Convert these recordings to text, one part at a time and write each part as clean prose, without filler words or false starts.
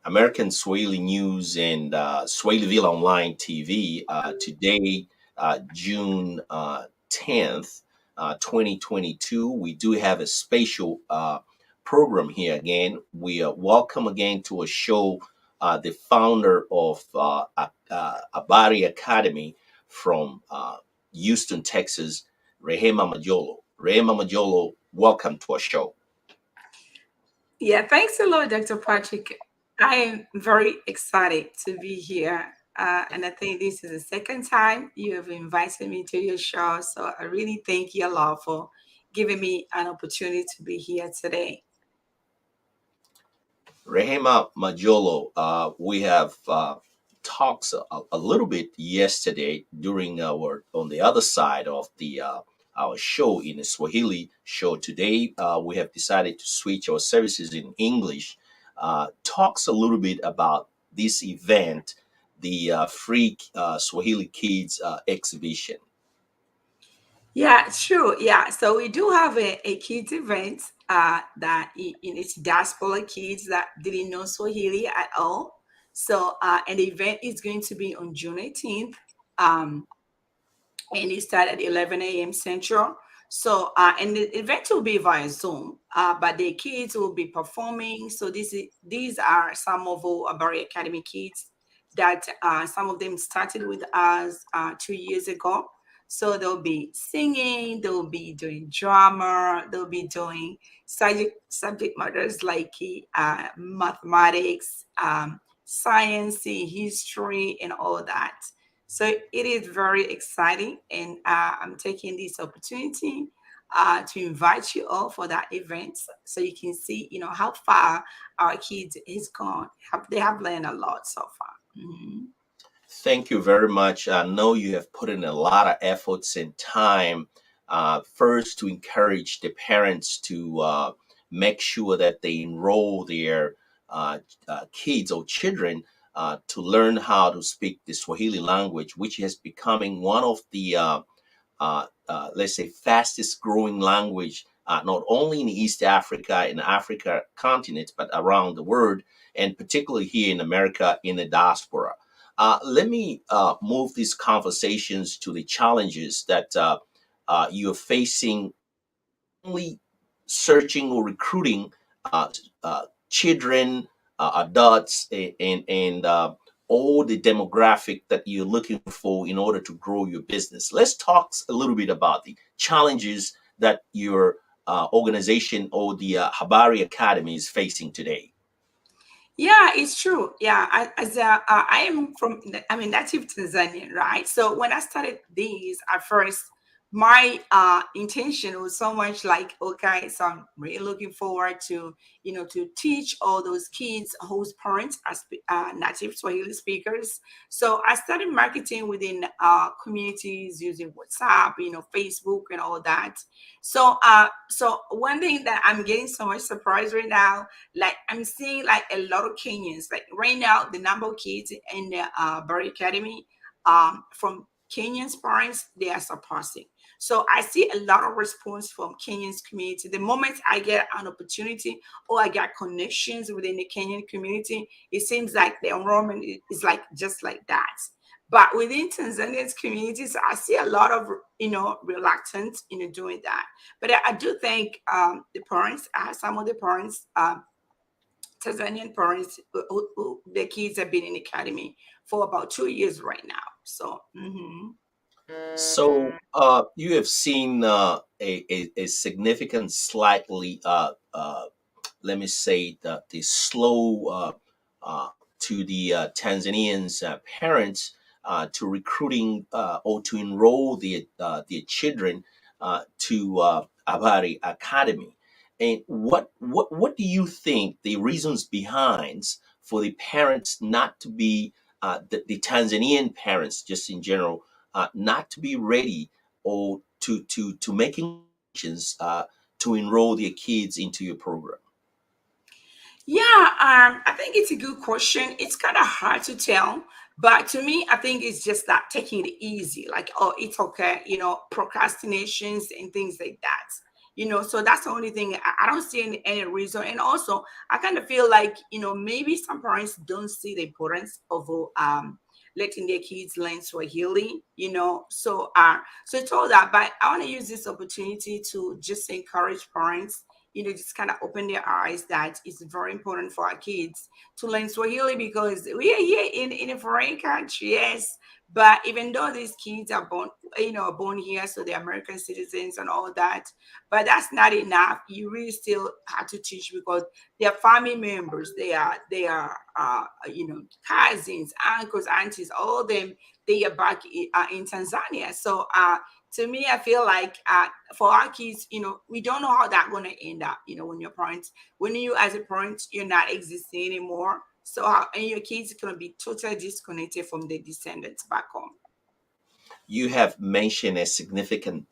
American Swahili News and Swahiliville Online TV. Today, June 10th, 2022, we do have a special program here again. We welcome again to a show the founder of Habari Academy from Houston, Texas, Rehema Majolo. Rehema Majolo, welcome to our show. Yeah, thanks a lot, Dr. Patrick. I am very excited to be here. And I think this is the second time you have invited me to your show. So I really thank you a lot for giving me an opportunity to be here today. Rehema Majolo, we have talks a little bit yesterday during our on the other side of the our show in the Swahili show. Today, we have decided to switch our services in English. Talks a little bit about this event, the Free Swahili Kids exhibition. Yeah, sure. Yeah. So we do have a kids event it's diaspora kids that didn't know Swahili at all. So and the event is going to be on June 18th. Um, and it starts at 11 a.m. Central. So, and the event will be via Zoom, but the kids will be performing. So these are some of our Habari Academy kids that some of them started with us 2 years ago. So they'll be singing, they'll be doing drama, they'll be doing subject matters like mathematics, science, history, and all that. So it is very exciting, and I'm taking this opportunity to invite you all for that event, so you can see, how far our kids has gone. They have learned a lot so far. Mhm. Thank you very much. I know you have put in a lot of efforts and time, first to encourage the parents to make sure that they enroll their kids or children to learn how to speak the Swahili language, which is becoming one of the, let's say, fastest growing language, not only in East Africa, in the Africa continent, but around the world, and particularly here in America, in the diaspora. Let me move these conversations to the challenges that you're facing, only searching or recruiting uh, children, adults, and all the demographic that you're looking for in order to grow your business. Let's talk a little bit about the challenges that your organization or the Habari Academy is facing today. Yeah, it's true. Yeah, I am from, I'm a native Tanzanian, right? So when I started these at first, my intention was so much like, okay, so I'm really looking forward to, to teach all those kids whose parents are native Swahili speakers. So I started marketing within communities using WhatsApp, Facebook, and all that. So one thing that I'm getting so much surprise right now, like I'm seeing like a lot of Kenyans. Like right now, the number of kids in the Barry Academy from Kenyans parents, they are surpassing. So I see a lot of response from Kenyans community. The moment I get an opportunity or I get connections within the Kenyan community, it seems like the enrollment is like just like that. But within Tanzania's communities, I see a lot of reluctance in doing that. But I do think the parents, some of the parents, Tanzanian parents, their kids have been in the academy for about 2 years right now. So, mhm. So you have seen a significant, slightly, let me say, the slow to the Tanzanians' parents to recruiting or to enroll their children to Habari Academy. And what do you think the reasons behind for the parents not to be the Tanzanian parents, just in general, not to be ready or to making decisions to enroll their kids into your program? Yeah, I think it's a good question. It's kind of hard to tell, but to me, I think it's just that taking it easy, like, oh, it's okay, procrastinations and things like that. So that's the only thing. I don't see any reason. And also, I kind of feel like, maybe some parents don't see the importance of letting their kids learn Swahili, so it's all that. But I want to use this opportunity to just encourage parents, just kind of open their eyes that it's very important for our kids to learn Swahili, because we are here in a foreign country, yes. But even though these kids are born, born here, so they're American citizens and all that, but that's not enough. You really still have to teach, because they're family members. They are cousins, uncles, aunties, all of them. They are back in Tanzania. So to me, I feel like for our kids, we don't know how that's gonna end up. When you as a parent, you're not existing anymore. So and your kids are gonna be totally disconnected from their descendants back home. You have mentioned a significant,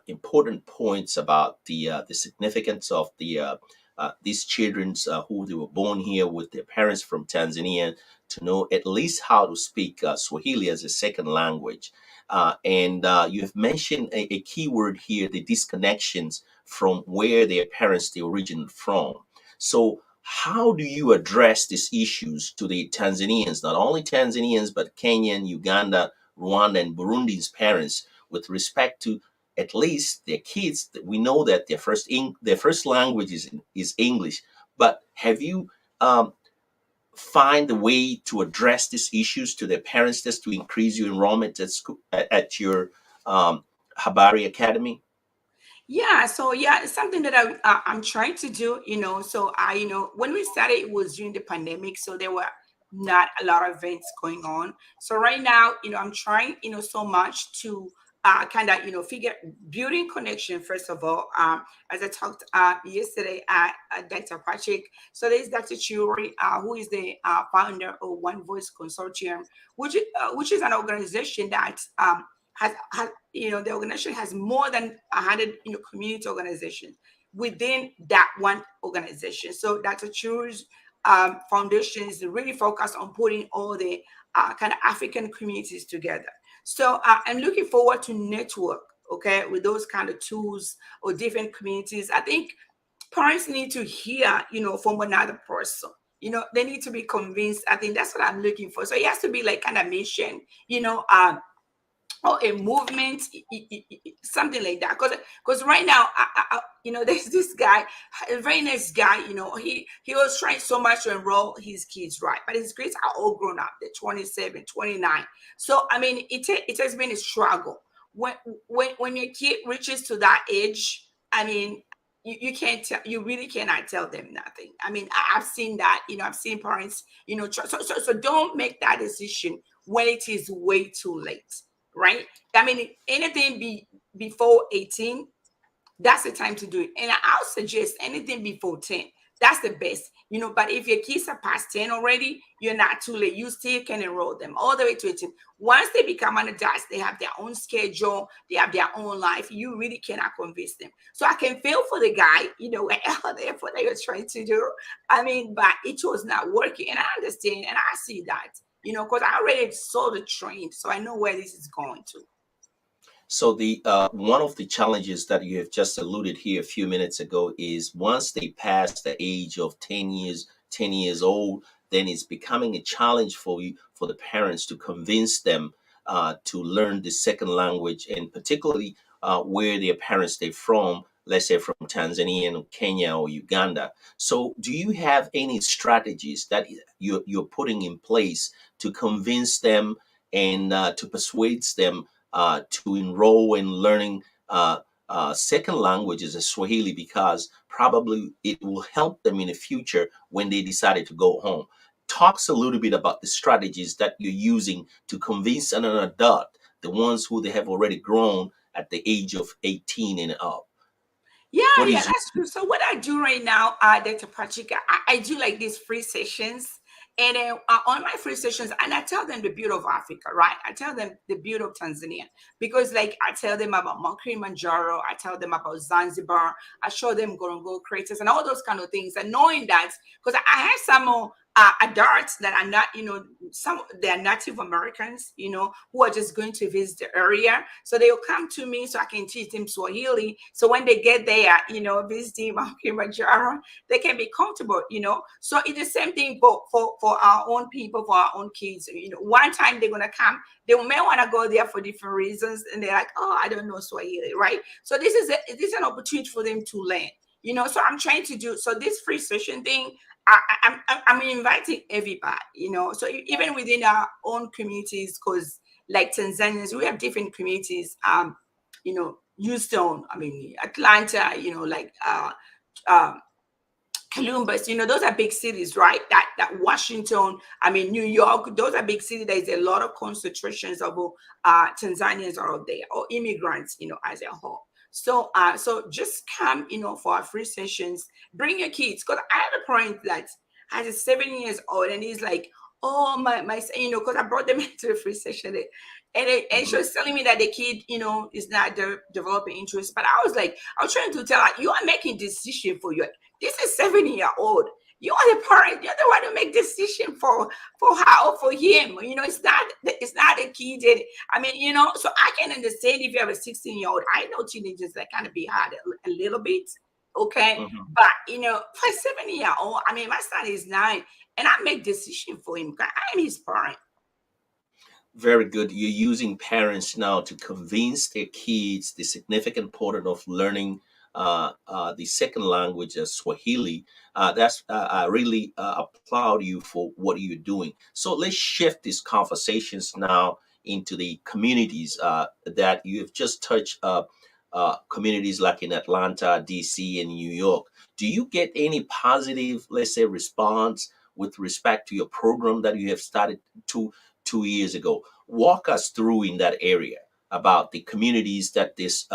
important points about the significance of these childrens who they were born here with their parents from Tanzania to know at least how to speak Swahili as a second language. And you have mentioned a key word here: the disconnections from where their parents they originated from. So, how do you address these issues to the Tanzanians, not only Tanzanians, but Kenyan, Uganda, Rwanda, and Burundi's parents with respect to at least their kids? We know that their first language is English, but have you find a way to address these issues to their parents just to increase your enrollment at school at your Habari Academy? Yeah, so yeah, it's something that I'm trying to do. So when we started, it was during the pandemic, so there were not a lot of events going on. So right now, I'm trying, so much to kind of, figure building connection first of all. As I talked yesterday at Dr. Patrick, so there's Dr. Churi, who is the founder of One Voice Consortium, which is an organization that has the organization has more than 100 community organizations within that one organization. So Dr. Chu's foundation is really focused on putting all the kind of African communities together. So I'm looking forward to network, okay, with those kind of tools or different communities. I think parents need to hear, from another person. They need to be convinced. I think that's what I'm looking for. So it has to be like kind of mission, or a movement, something like that. Because right now, there's this guy, a very nice guy. He was trying so much to enroll his kids, right? But his kids are all grown up. They're 27, 29. So I mean, it has been a struggle. When your kid reaches to that age, I mean, you can't tell, you really cannot tell them nothing. I mean, I've seen that. I've seen parents, so don't make that decision when it is way too late, right? I mean, anything before 18, that's the time to do it. And I'll suggest anything before 10. That's the best. But if your kids are past 10 already, you're not too late. You still can enroll them all the way to 18. Once they become an adult, they have their own schedule, they have their own life. You really cannot convince them. So I can feel for the guy, whatever they were trying to do. I mean, but it was not working. And I understand and I see that, because I already saw the trend. So I know where this is going to. So the one of the challenges that you have just alluded here a few minutes ago is once they pass the age of 10 years old, then it's becoming a challenge for you, for the parents to convince them to learn the second language, and particularly where their parents they're from, let's say from Tanzania or Kenya or Uganda. So do you have any strategies that you're putting in place to convince them and to persuade them to enroll in learning second languages as Swahili, because probably it will help them in the future when they decided to go home. Talks a little bit about the strategies that you're using to convince an adult, the ones who they have already grown at the age of 18 and up. Yeah, What yeah, is that's true. So what I do right now, Dr. Patrick, I do like these free sessions. And then on my free sessions, and I tell them the beauty of Africa, right? I tell them the beauty of Tanzania. Because like I tell them about Mount Kilimanjaro, I tell them about Zanzibar, I show them Gorongo craters and all those kind of things. And knowing that, because I have some adults that are not, some they are Native Americans, who are just going to visit the area. So they'll come to me so I can teach them Swahili. So when they get there, visiting Mount Kilimanjaro, they can be comfortable, So it's the same thing for our own people, for our own kids. One time they're gonna come, they may want to go there for different reasons, and they're like, oh, I don't know Swahili, right? So this is an opportunity for them to learn. So I'm trying to do so this free session thing. I'm inviting everybody, So even within our own communities, because like Tanzanians, we have different communities. Houston, I mean Atlanta, like um, Columbus, those are big cities, right? That Washington, I mean New York, those are big cities. There's a lot of concentrations of Tanzanians are out there, or immigrants, as a whole. So just come, for our free sessions. Bring your kids, because I have a parent that has a 7 years old, and he's like, oh my, because I brought them into the free session, and she Mhm. was telling me that the kid, is not developing interest. But I was trying to tell her, you are making decision for your. This is 7 year old. You are the parent. You're the one to make decision for her or for him. It's not a kid. I mean, so I can understand if you have a 16-year-old. I know teenagers that kind of be hard a little bit. Okay. Mhm. But for a 7 year old, I mean, my son is 9, and I make decision for him. I'm his parent. Very good. You're using parents now to convince their kids the significant importance of learning the second language as Swahili. I really applaud you for what you're doing. So let's shift these conversations now into the communities that you have just touched. Communities like in Atlanta, DC, and New York. Do you get any positive, let's say, response with respect to your program that you have started 2 years ago? Walk us through in that area about the communities that this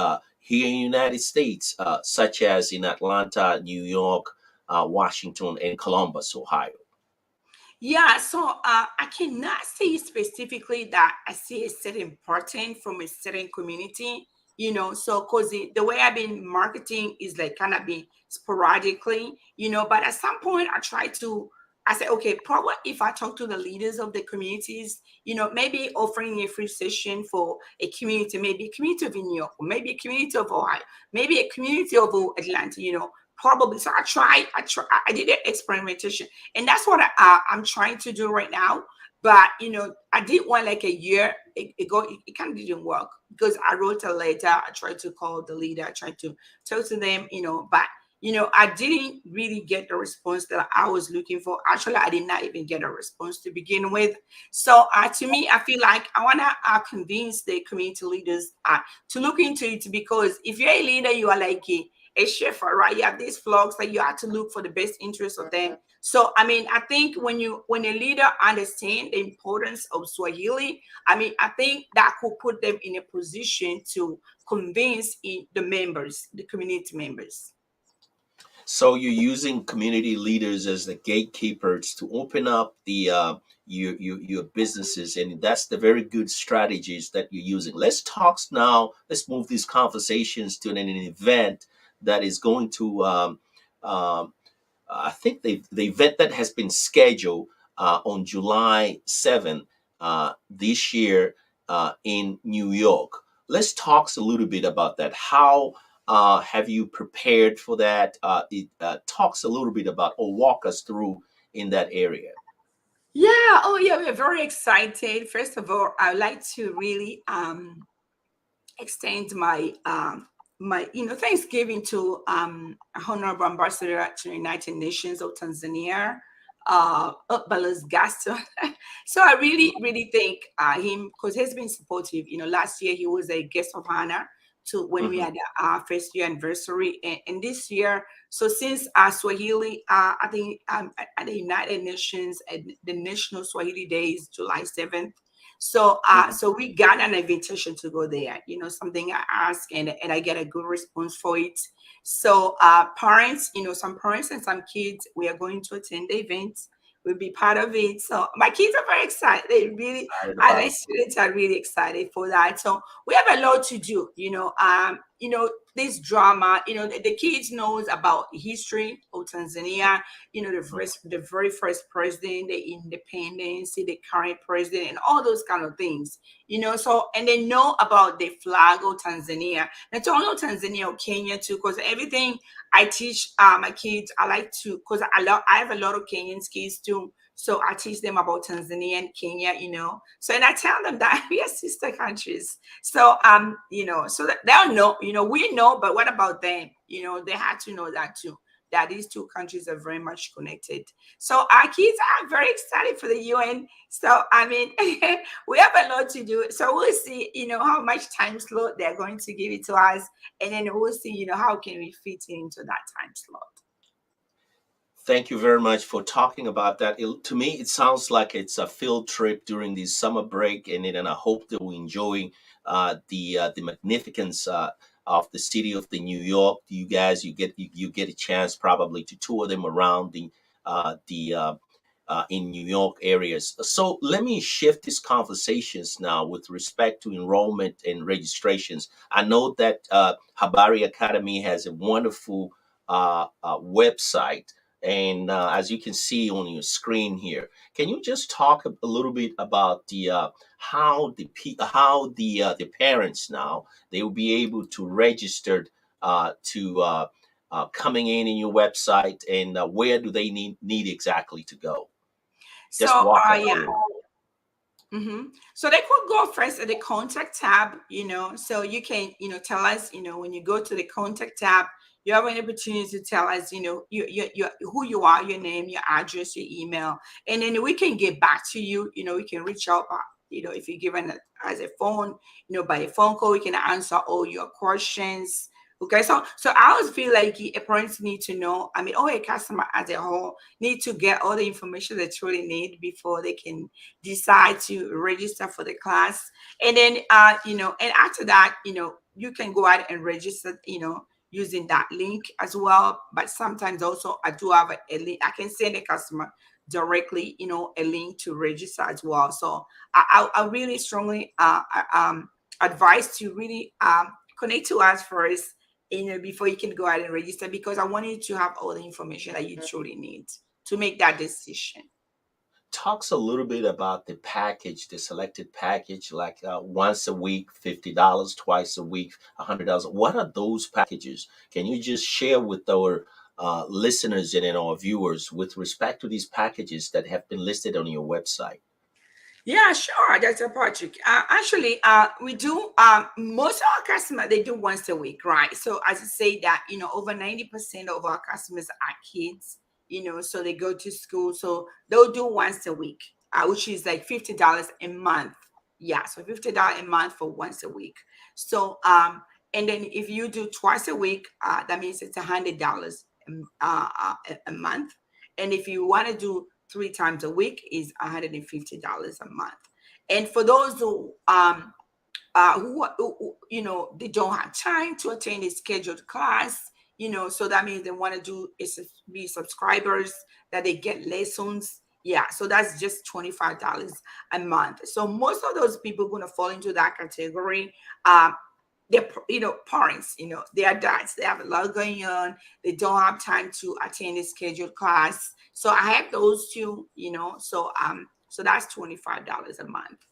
here in the United States, such as in Atlanta, New York, Washington, and Columbus, Ohio. Yeah, so I cannot say specifically that I see a certain pattern from a certain community, so because the way I've been marketing is like kind of been sporadically, but at some point I say, okay, probably if I talk to the leaders of the communities, maybe offering a free session for a community, maybe a community of New York, or maybe a community of Ohio, maybe a community of Atlanta, probably. So I did an experimentation, and that's what I'm trying to do right now. But I did one like a year ago. It kind of didn't work because I wrote a letter. I tried to call the leader. I tried to talk to them, but I didn't really get the response that I was looking for. Actually, I did not even get a response to begin with. So to me, I feel like I want to convince the community leaders to look into it, because if you're a leader, you are like a shepherd, right? You have these flocks that you have to look for the best interest of them. So I mean, I think when a leader understands the importance of Swahili, I mean, I think that could put them in a position to convince the community members. So you're using community leaders as the gatekeepers to open up the your businesses, and that's the very good strategies that you're using. Let's talk now. Let's move these conversations to an event that is going to. Um, I think the event that has been scheduled on July 7th this year in New York. Let's talk a little bit about that. How have you prepared for that? It talks a little bit about, or walk us through in that area. Yeah. Oh, yeah. We're very excited. First of all, I'd like to really extend my thanksgiving to Honorable Ambassador to the United Nations of Tanzania, Balas Gaston. So I really really thank him, because he's been supportive. Last year he was a guest of honor to when we Hmm. had our first year anniversary, and this year. So since Swahili, I think at the United Nations, at the National Swahili Day is July 7th. So we got an invitation to go there. Something I asked, and I get a good response for it. So parents, some parents and some kids, we are going to attend the event. We'll be part of it. So my kids are very excited. They really, Excited my about. students are really excited for that. So we have a lot to do. this drama, the kids knows about history of Tanzania, the very first president, the independence, the current president, and all those kind of things, so, and they know about the flag of Tanzania, and so I know Tanzania or Kenya too, because everything I teach my kids, I like to, because I have a lot of Kenyan kids too, so I teach them about Tanzania and Kenya, so, and I tell them that we are sister countries. So so that they'll know, we know, but what about them? They had to know that too, that these two countries are very much connected. So our kids are very excited for the UN. So I mean, we have a lot to do. So we'll see, how much time slot they're going to give it to us, and then we'll see, how can we fit into that time slot. Thank you very much for talking about that. To me, it sounds like it's a field trip during the summer break, and I hope that we enjoy the magnificence of the city of the New York. You guys, you get a chance probably to tour them around the in New York areas. So let me shift these conversations now with respect to enrollment and registrations. I know that Habari Academy has a wonderful website, and as you can see on your screen here, can you just talk a little bit about the how the parents now they will be able to register to coming in your website, and where do they need exactly to go? Just So walk us yeah. through. So they could go first at the contact tab, so you can, tell us, when you go to the contact tab, you have an opportunity to tell us, who you are, your name, your address, your email, and then we can get back to you. We can reach out, if you're given as a phone, by a phone call, we can answer all your questions. Okay, so I always feel like parents need to know. I mean, or a customer as a whole need to get all the information they truly need before they can decide to register for the class. And then and after that, you can go out and register, using that link as well. But sometimes also I do have a link. I can send a customer directly, a link to register as well. So I really strongly advise to really connect to us first, before you can go ahead and register, because I want you to have all the information that you truly need to make that decision. Talks a little bit about the package, the selected package, like once a week, $50, twice a week, $100. What are those packages? Can you just share with our listeners and our viewers with respect to these packages that have been listed on your website? Yeah, sure, Dr. Patrick. Actually, we do. Most of our customers they do once a week, right? So as I say that, over 90% of our customers are kids. So they go to school, so they'll do once a week, which is like $50 a month. Yeah, so $50 a month for once a week. So and then if you do twice a week, that means it's $100 a month. And if you want to do three times a week is $150 a month. And for those who they don't have time to attend a scheduled class, so that means they want to do is be subscribers that they get lessons. Yeah, so that's just $25 a month. So most of those people going to fall into that category. They're parents, they are dads, they have a lot going on, they don't have time to attend a scheduled class. So I have those two, so that's $25 a month.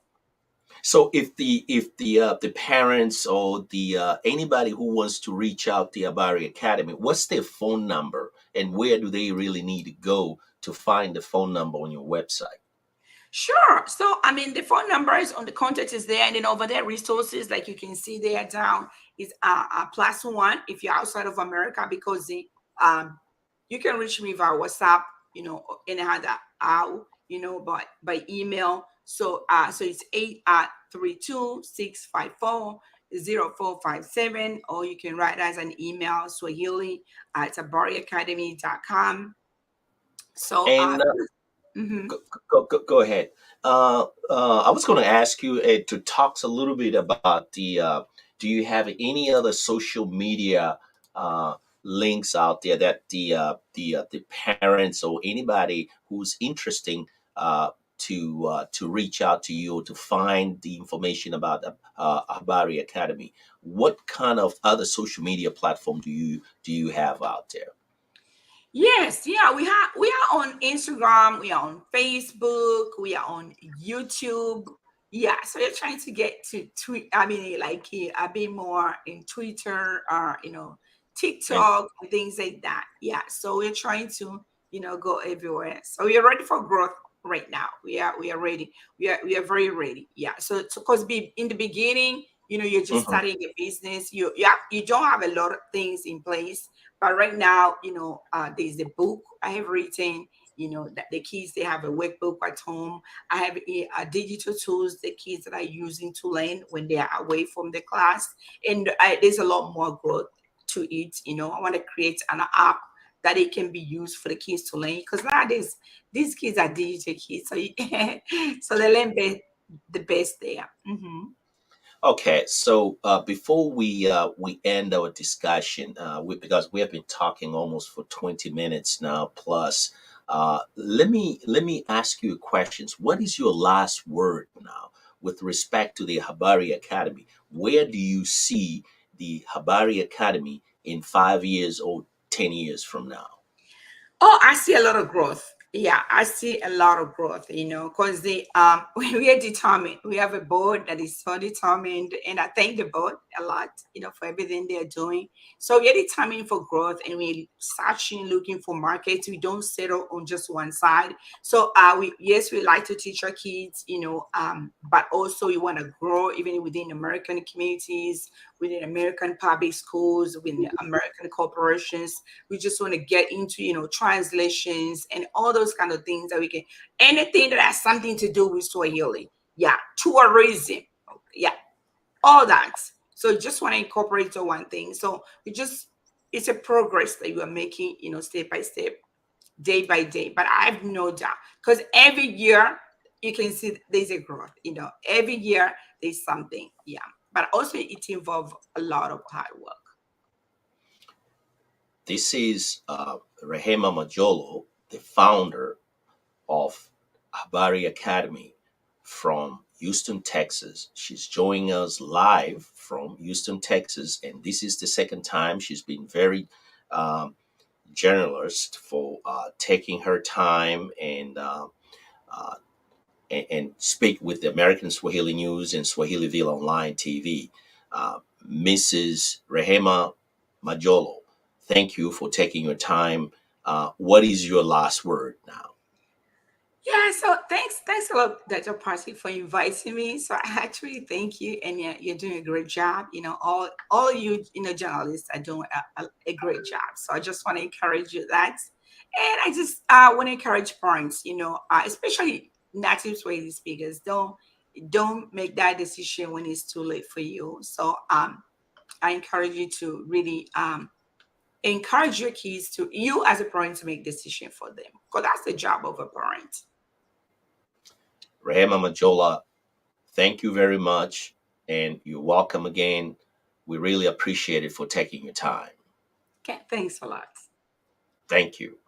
So if the parents or the anybody who wants to reach out to Habari Academy, what's their phone number, and where do they really need to go to find the phone number on your website? Sure. So, I mean, the phone number is on the contact is there, and then over there, resources like you can see there down is +1 if you're outside of America, because you can reach me via WhatsApp, anyhow that how by email. So so it's 832-654-0457, or you can write as an email Swahili at abariacademy.com. So And mhm. go ahead. I was going to ask you to talk a little bit about the. Do you have any other social media uh, links out there that the parents or anybody who's interesting uh, to reach out to you or to find the information about Habari Academy, what kind of other social media platform do you have out there? Yes, yeah, we are on Instagram, we are on Facebook, we are on YouTube. Yeah, so we're trying to get to tweet. I mean, like a bit more in Twitter or And TikTok and things like that. Yeah, so we're trying to go everywhere. So we are ready for growth right now. We are ready. We are very ready. Yeah. So because be in the beginning, you're just mhm, starting a business. You don't have a lot of things in place, but right now, there's a book I have written. That the kids they have a workbook at home. I have a digital tools the kids that are using to learn when they are away from the class, and there's a lot more growth to it. I want to create an app that it can be used for the kids to learn because nowadays these kids are digital kids, so so they learn the best there. Okay, so before we end our discussion, because we have been talking almost for 20 minutes now plus, let me ask you questions. What is your last word now with respect to the Habari Academy? Where do you see the Habari Academy in 5 years or 10 years from now? Oh, I see a lot of growth. Yeah, I see a lot of growth, because the we are determined. We have a board that is so determined, and I thank the board a lot, for everything they're doing. So we're determined for growth, and we're searching, looking for markets. We don't settle on just one side. So we like to teach our kids, but also we want to grow even within American communities, within American public schools, within American corporations. We just want to get into translations and all those kind of things that we can, anything that has something to do with Swahili. Yeah, tourism. Yeah, all that. So just want to incorporate to one thing. So it's a progress that you are making, step by step, day by day. But I have no doubt because every year you can see there's a growth. Every year there's something. Yeah, but also it involves a lot of hard work. This is Rehema Majolo, the founder of Habari Academy from Houston, Texas. She's joining us live from Houston, Texas, and this is the second time. She's been very um, generous for taking her time uh, and speak with the American Swahili News and Swahiliville Online TV. Mrs. Rehema Majolo, thank you for taking your time. What is your last word now? Yeah, so thanks a lot, Dr. Parsley, for inviting me. So I actually thank you, and you're doing a great job. All you journalists are doing a great job. So I just want to encourage you that, and I just want to encourage parents, especially native Swahili speakers, don't make that decision when it's too late for you. So I encourage you to really encourage your kids to you as a parent to make decision for them because that's the job of a parent. Rehema Majola, thank you very much, and you're welcome again. We really appreciate it for taking your time. Okay, thanks a lot. Thank you.